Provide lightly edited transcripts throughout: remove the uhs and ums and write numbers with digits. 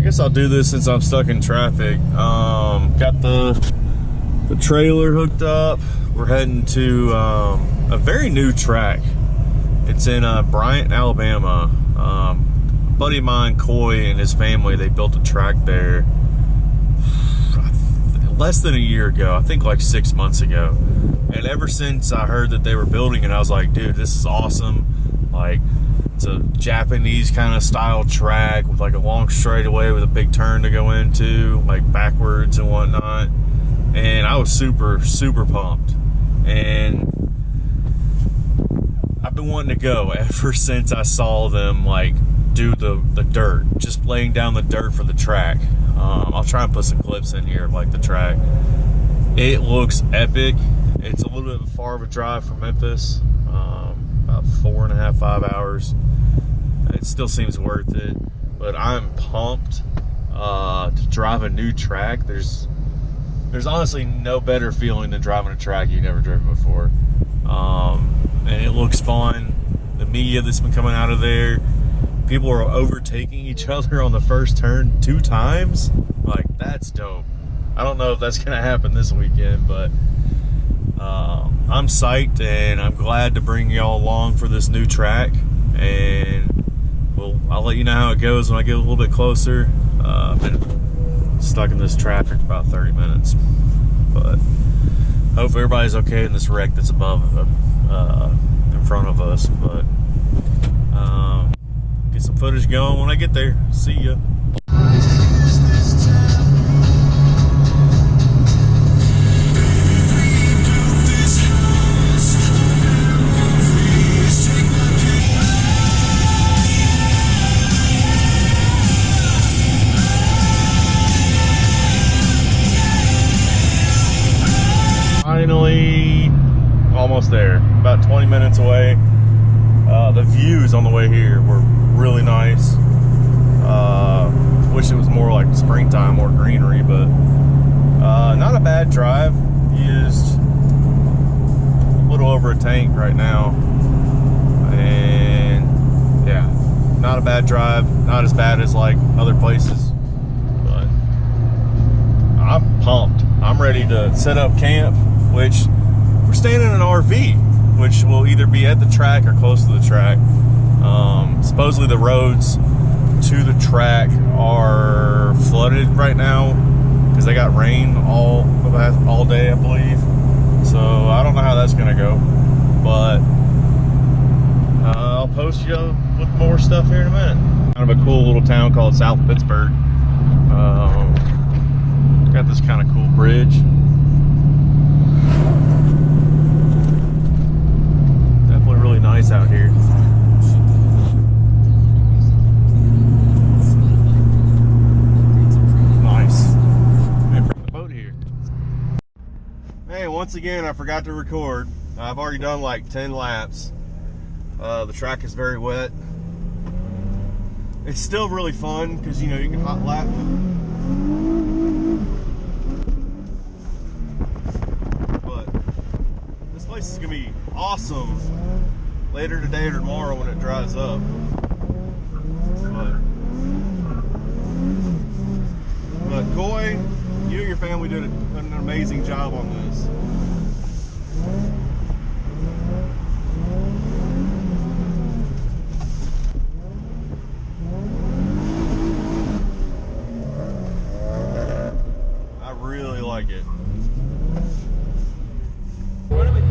guess I'll do this since I'm stuck in traffic. Got the trailer hooked up. We're heading to a very new track. It's in Bryant, Alabama. A buddy of mine, Coy, and his family, they built a track there less than a year ago. I think like 6 months ago. And ever since I heard that they were building it, I was like, dude, this is awesome. Like, it's a Japanese kind of style track with like a long straightaway with a big turn to go into, like backwards and whatnot. And I was super, super pumped. And I've been wanting to go ever since I saw them like do the dirt, just laying down the dirt for the track. I'll try and put some clips in here of like the track. It looks epic. It's a little bit far of a drive from Memphis, about 4.5, 5 hours. It still seems worth it, but I'm pumped to drive a new track. There's honestly no better feeling than driving a track you've never driven before. And it looks fun. The media that's been coming out of there, people are overtaking each other on the first turn 2 times. Like, that's dope. I don't know if that's gonna happen this weekend, but I'm psyched, and I'm glad to bring y'all along for this new track. And I'll let you know how it goes when I get a little bit closer. I've been stuck in this traffic for about 30 minutes, but hopefully everybody's okay in this wreck that's above in front of us. But get some footage going when I get there. See ya. Finally, almost there. About 20 minutes away. The views on the way here were really nice. Wish it was more like springtime, more greenery, but not a bad drive. Used a little over a tank right now, and yeah, not a bad drive. Not as bad as like other places, but I'm pumped. I'm ready to set up camp, which we're staying in an RV, which will either be at the track or close to the track. Supposedly the roads to the track are flooded right now because they got rain all day, I believe. So I don't know how that's gonna go, but I'll post you with more stuff here in a minute. Kind of a cool little town called South Pittsburgh. Got this kind of cool bridge. Definitely really nice out here. Once again, I forgot to record. I've already done like 10 laps. The track is very wet. It's still really fun because, you know, you can hot lap. But this place is gonna be awesome later today or tomorrow when it dries up. But Coy, you and your family did an amazing job on this. I really like it. What do we do?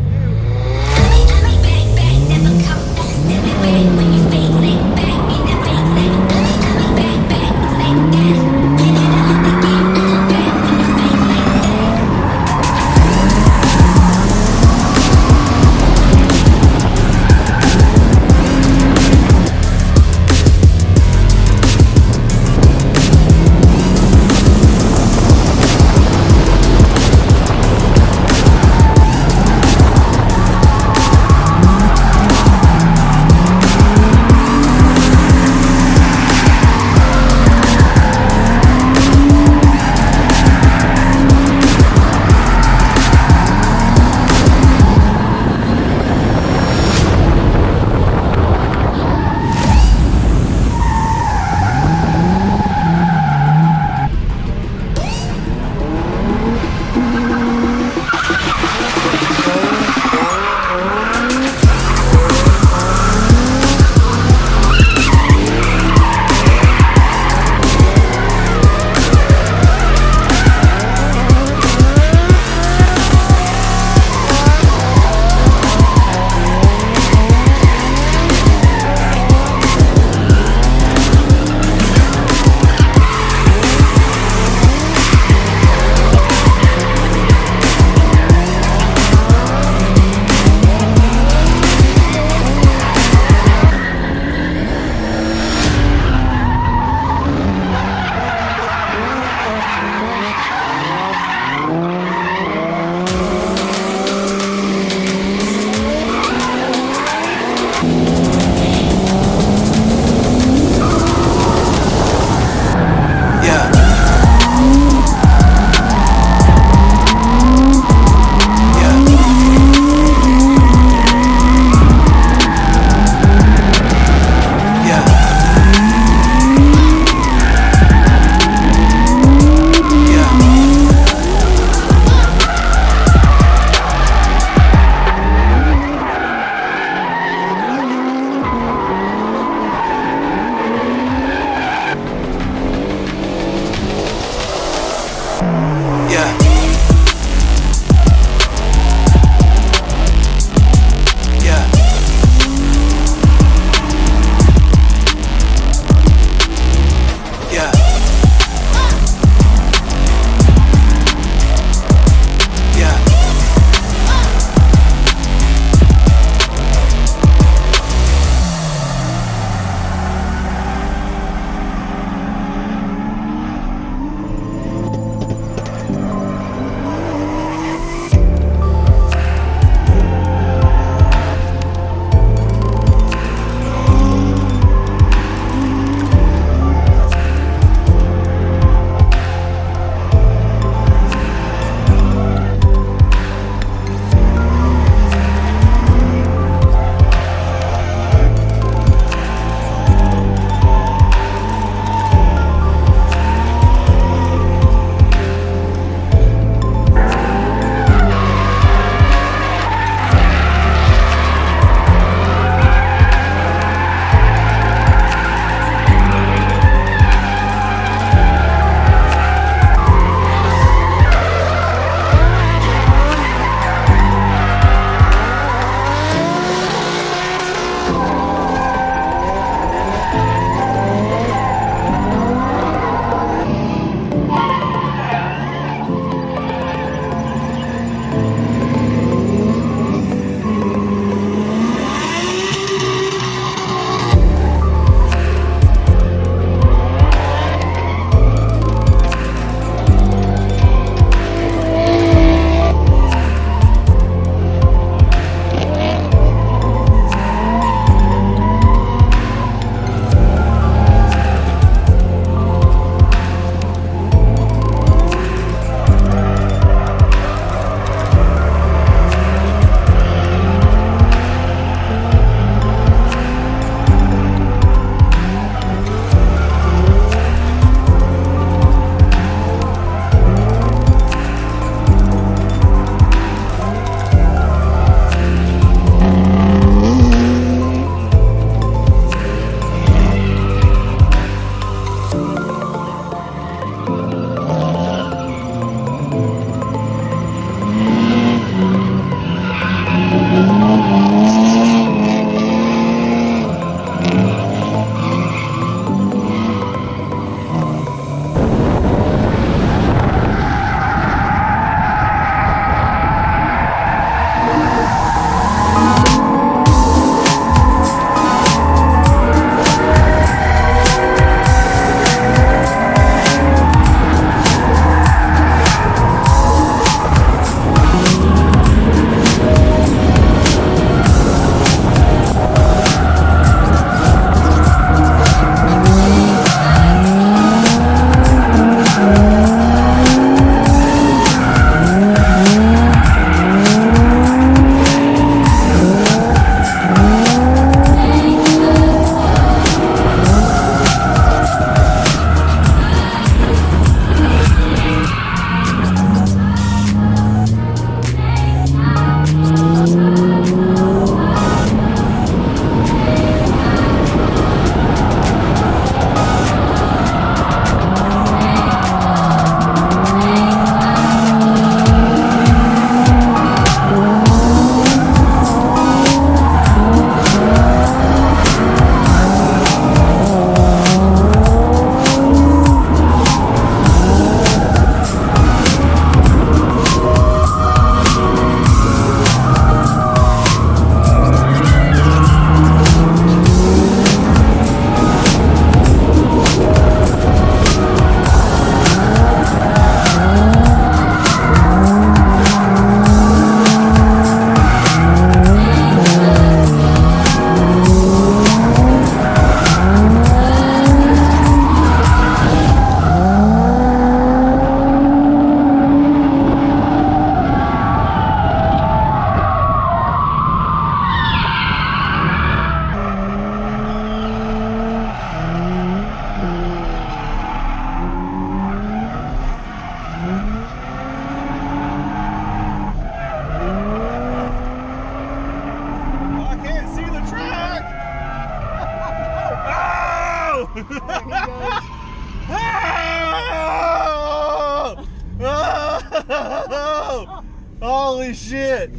Holy shit!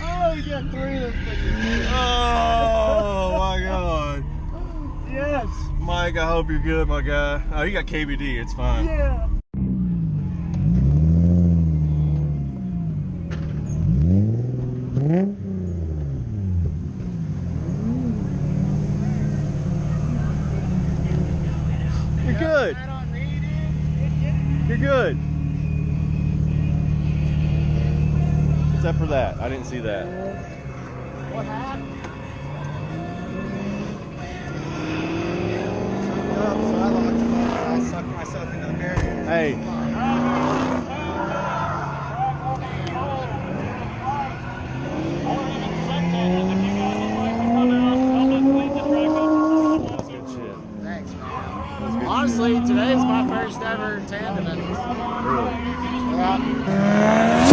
Oh, you got 3 of those things. Oh my god. Yes. Mike, I hope you're good, my guy. Oh, you got KBD, it's fine. Yeah. You're good. You're good. Except for that. I didn't see that. What happened? I sucked myself into the barrier. Hey. Good shit. Thanks, man. That's good. Honestly, today is my first ever tandem at this. Really? Yeah.